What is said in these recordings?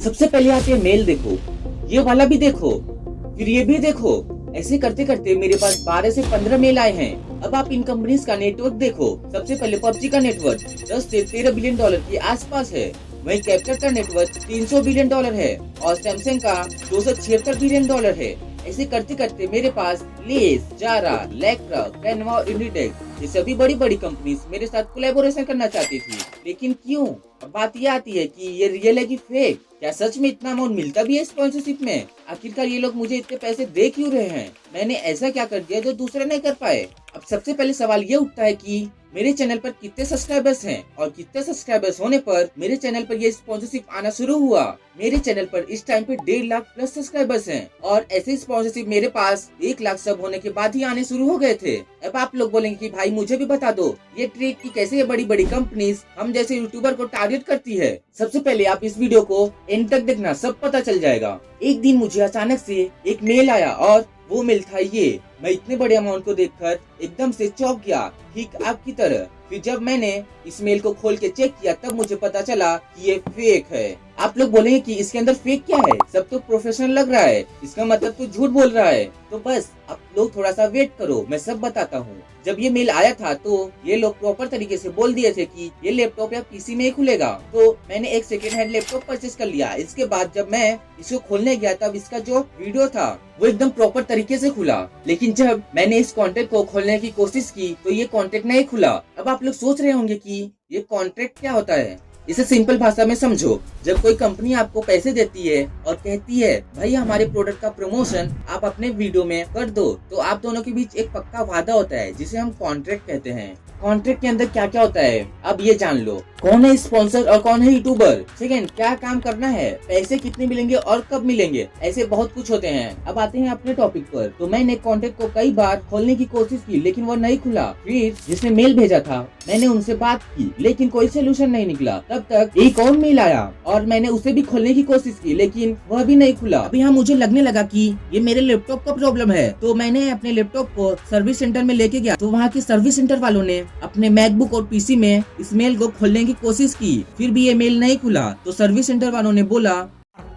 सबसे पहले आप ये मेल देखो, ये वाला भी देखो, फिर ये भी देखो। ऐसे करते करते मेरे पास 12 से 15 मेल आए हैं। अब आप इन कंपनीज का नेटवर्क देखो। सबसे पहले पबजी का नेटवर्क 10 से 13 बिलियन डॉलर के आसपास है। वहीं कैप्चर का नेटवर्क 300 बिलियन डॉलर है और सैमसंग का 276 बिलियन डॉलर है। ऐसे करते करते मेरे पास लेस, जारा, लैक्रा, कैनवा और इंडिटेक ये सभी बड़ी बड़ी कंपनीज मेरे साथ कोलैबोरेशन करना चाहती थी, लेकिन क्यों? अब बात ये आती है कि ये रियल है कि फेक। क्या सच में इतना अमाउंट मिलता भी है स्पॉन्सरशिप में? आखिरकार ये लोग मुझे इतने पैसे दे क्यों रहे हैं? मैंने ऐसा क्या कर दिया जो दूसरे नहीं कर पाए? अब सबसे पहले सवाल ये उठता है कि मेरे चैनल पर कितने सब्सक्राइबर्स हैं और कितने सब्सक्राइबर्स होने पर मेरे चैनल पर ये स्पॉन्सरशिप आना शुरू हुआ। मेरे चैनल पर इस टाइम पे 1.5 लाख प्लस सब्सक्राइबर्स हैं और ऐसे स्पॉन्सरशिप मेरे पास 1 लाख सब होने के बाद ही आने शुरू हो गए थे। अब आप लोग बोलेंगे कि भाई मुझे भी बता दो ये ट्रिक की कैसे ये बड़ी बड़ी कंपनीज हम जैसे यूट्यूबर को टारगेट करती है। सबसे पहले आप इस वीडियो को एंड तक देखना, सब पता चल जाएगा। एक दिन मुझे अचानक से एक मेल आया और वो मेल था ये। मैं इतने बड़े अमाउंट को देखकर एकदम से चौंक गया, ठीक आपकी तरह। फिर जब मैंने इस मेल को खोल के चेक किया तब मुझे पता चला कि ये फेक है। आप लोग बोलेंगे कि इसके अंदर फेक क्या है, सब तो प्रोफेशनल लग रहा है, इसका मतलब तो झूठ बोल रहा है। तो बस आप लोग थोड़ा सा वेट करो, मैं सब बताता हूँ। जब ये मेल आया था तो ये लोग प्रॉपर तरीके से बोल दिए थे कि ये लैपटॉप या पीसी में ही खुलेगा। तो मैंने एक सेकेंड हैंड लैपटॉप परचेज कर लिया। इसके बाद जब मैं इसको खोलने गया तब इसका जो वीडियो था वो एकदम प्रॉपर तरीके से खुला, लेकिन जब मैंने इस कॉन्ट्रैक्ट को खोलने की कोशिश की तो ये कॉन्ट्रैक्ट नहीं खुला। अब आप लोग सोच रहे होंगे कि ये कॉन्ट्रैक्ट क्या होता है। इसे सिंपल भाषा में समझो, जब कोई कंपनी आपको पैसे देती है और कहती है भाई हमारे प्रोडक्ट का प्रमोशन आप अपने वीडियो में कर दो, तो आप दोनों के बीच एक पक्का वादा होता है जिसे हम कॉन्ट्रैक्ट कहते हैं। कॉन्ट्रैक्ट के अंदर क्या क्या होता है अब ये जान लो। कौन है स्पॉन्सर और कौन है यूट्यूबर, सेकंड क्या काम करना है, पैसे कितने मिलेंगे और कब मिलेंगे, ऐसे बहुत कुछ होते हैं। अब आते हैं अपने टॉपिक पर। तो मैंने कॉन्ट्रैक्ट को कई बार खोलने की कोशिश की लेकिन वो नहीं खुला। फिर जिसने मेल भेजा था मैंने उनसे बात की लेकिन कोई सोल्यूशन नहीं निकला। तब तक एक और मेल आया और मैंने उसे भी खोलने की कोशिश की लेकिन वह भी नहीं खुला। अब यहाँ मुझे लगने लगा कि ये मेरे लैपटॉप का प्रॉब्लम है। तो मैंने अपने लैपटॉप को सर्विस सेंटर में लेके गया। तो वहाँ के सर्विस सेंटर वालों ने अपने मैकबुक और पीसी में इस मेल को खोलने की कोशिश की, फिर भी ये मेल नहीं खुला। तो सर्विस सेंटर वालों ने बोला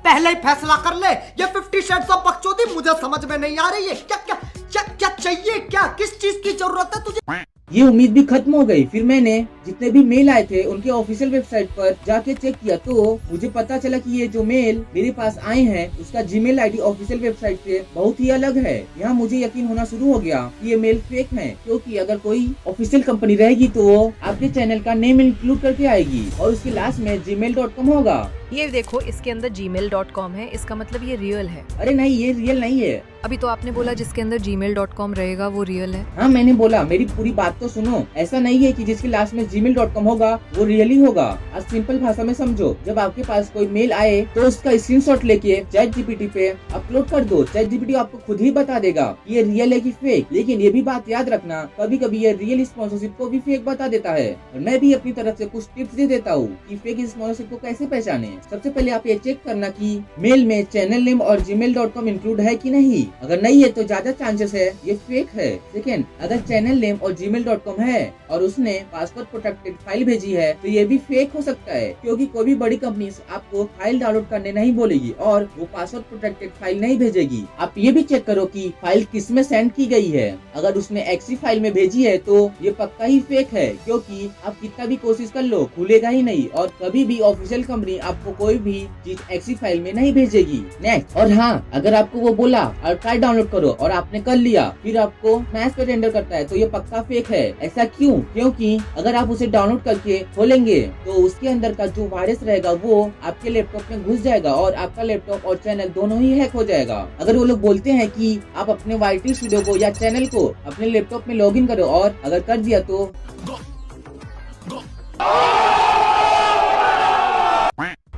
पहले ही फैसला कर ले, ये 50 शेड्स ऑफ बकचोदी मुझे समझ में नहीं आ रही है। क्या क्या क्या क्या चाहिए, क्या किस चीज की जरूरत है तुझे? ये उम्मीद भी खत्म हो गई। फिर मैंने जितने भी मेल आए थे उनके ऑफिशियल वेबसाइट पर जाके चेक किया तो मुझे पता चला कि ये जो मेल मेरे पास आए हैं उसका जीमेल आईडी ऑफिशियल वेबसाइट से बहुत ही अलग है। यहाँ मुझे यकीन होना शुरू हो गया कि ये मेल फेक है, क्योंकि अगर कोई ऑफिशियल कंपनी रहेगी तो वो आपके चैनल का नेम इंक्लूड करके आएगी और उसके लास्ट में gmail.com होगा। ये देखो इसके अंदर gmail.com है, इसका मतलब ये रियल है। अरे नहीं, ये रियल नहीं है। अभी तो आपने बोला जिसके अंदर gmail.com रहेगा वो रियल है। हाँ मैंने बोला, मेरी पूरी बात तो सुनो। ऐसा नहीं है कि जिसके लास्ट में gmail.com होगा वो रियली होगा। आज सिंपल भाषा में समझो, जब आपके पास कोई मेल आए तो उसका स्क्रीनशॉट लेके ChatGPT पे अपलोड कर दो। ChatGPT आपको खुद ही बता देगा कि ये रियल है कि फेक। लेकिन ये भी बात याद रखना, कभी कभी ये रियल स्पॉन्सरशिप को भी फेक बता देता है। और मैं भी अपनी तरफ से कुछ टिप्स दे देता हूँ कि फेक स्पॉन्सरशिप को कैसे पहचाने। सबसे पहले आप ये चेक करना कि मेल में चैनल नेम और gmail.com इंक्लूड है कि नहीं। अगर नहीं है तो ज्यादा चांसेस है ये फेक है। सेकेंड, अगर चैनल नेम और gmail.com है और उसने पासवर्ड प्रोटेक्टेड फाइल भेजी है तो ये भी फेक हो सकता है, क्योंकि कोई भी बड़ी कंपनी आपको फाइल डाउनलोड करने नहीं बोलेगी और वो पासवर्ड प्रोटेक्टेड फाइल नहीं भेजेगी। आप ये भी चेक करो कि फाइल किस में सेंड की गई है। अगर उसने एक्सी फाइल में भेजी है तो ये पक्का ही फेक है, क्योंकि आप कितना भी कोशिश कर लो खुलेगा ही नहीं और कभी भी ऑफिशियल कंपनी आपको कोई भी चीज एक्सी फाइल में नहीं भेजेगी। नेक्स्ट, और हाँ, अगर आपको वो बोला आर्काइव डाउनलोड करो और आपने कर लिया फिर आपको मैच पे रेंडर करता है तो ये पक्का फेक है। ऐसा क्यों? क्योंकि अगर आप उसे डाउनलोड करके खोलेंगे तो उसके अंदर का जो वायरस रहेगा वो आपके लैपटॉप में घुस जाएगा और आपका लैपटॉप और चैनल दोनों ही हैक हो जाएगा। अगर वो लोग बोलते हैं कि आप अपने वाईटी स्टूडियो को या चैनल को अपने लैपटॉप में लॉगिन करो और अगर कर दिया तो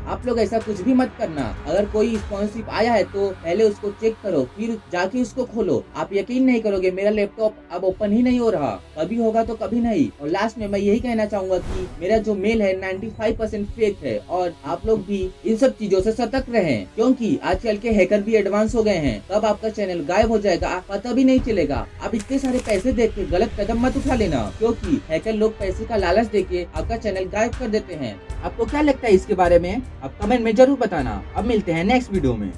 आप लोग ऐसा कुछ भी मत करना। अगर कोई स्पॉन्सरशिप आया है तो पहले उसको चेक करो फिर जाके उसको खोलो। आप यकीन नहीं करोगे, मेरा लैपटॉप अब ओपन ही नहीं हो रहा, कभी होगा तो कभी नहीं। और लास्ट में मैं यही कहना चाहूंगा कि मेरा जो मेल है 95% फेक है और आप लोग भी इन सब चीजों से सतर्क रहें, क्योंकि आजकल के हैकर भी एडवांस हो गए हैं। कब आपका चैनल गायब हो जाएगा पता भी नहीं चलेगा। आप इतने सारे पैसे देख के गलत कदम मत उठा लेना, क्योंकि हैकर लोग पैसे का लालच देके आपका चैनल गायब कर देते हैं। आपको क्या लगता है इसके बारे में? अब कमेंट में जरूर बताना। अब मिलते हैं नेक्स्ट वीडियो में।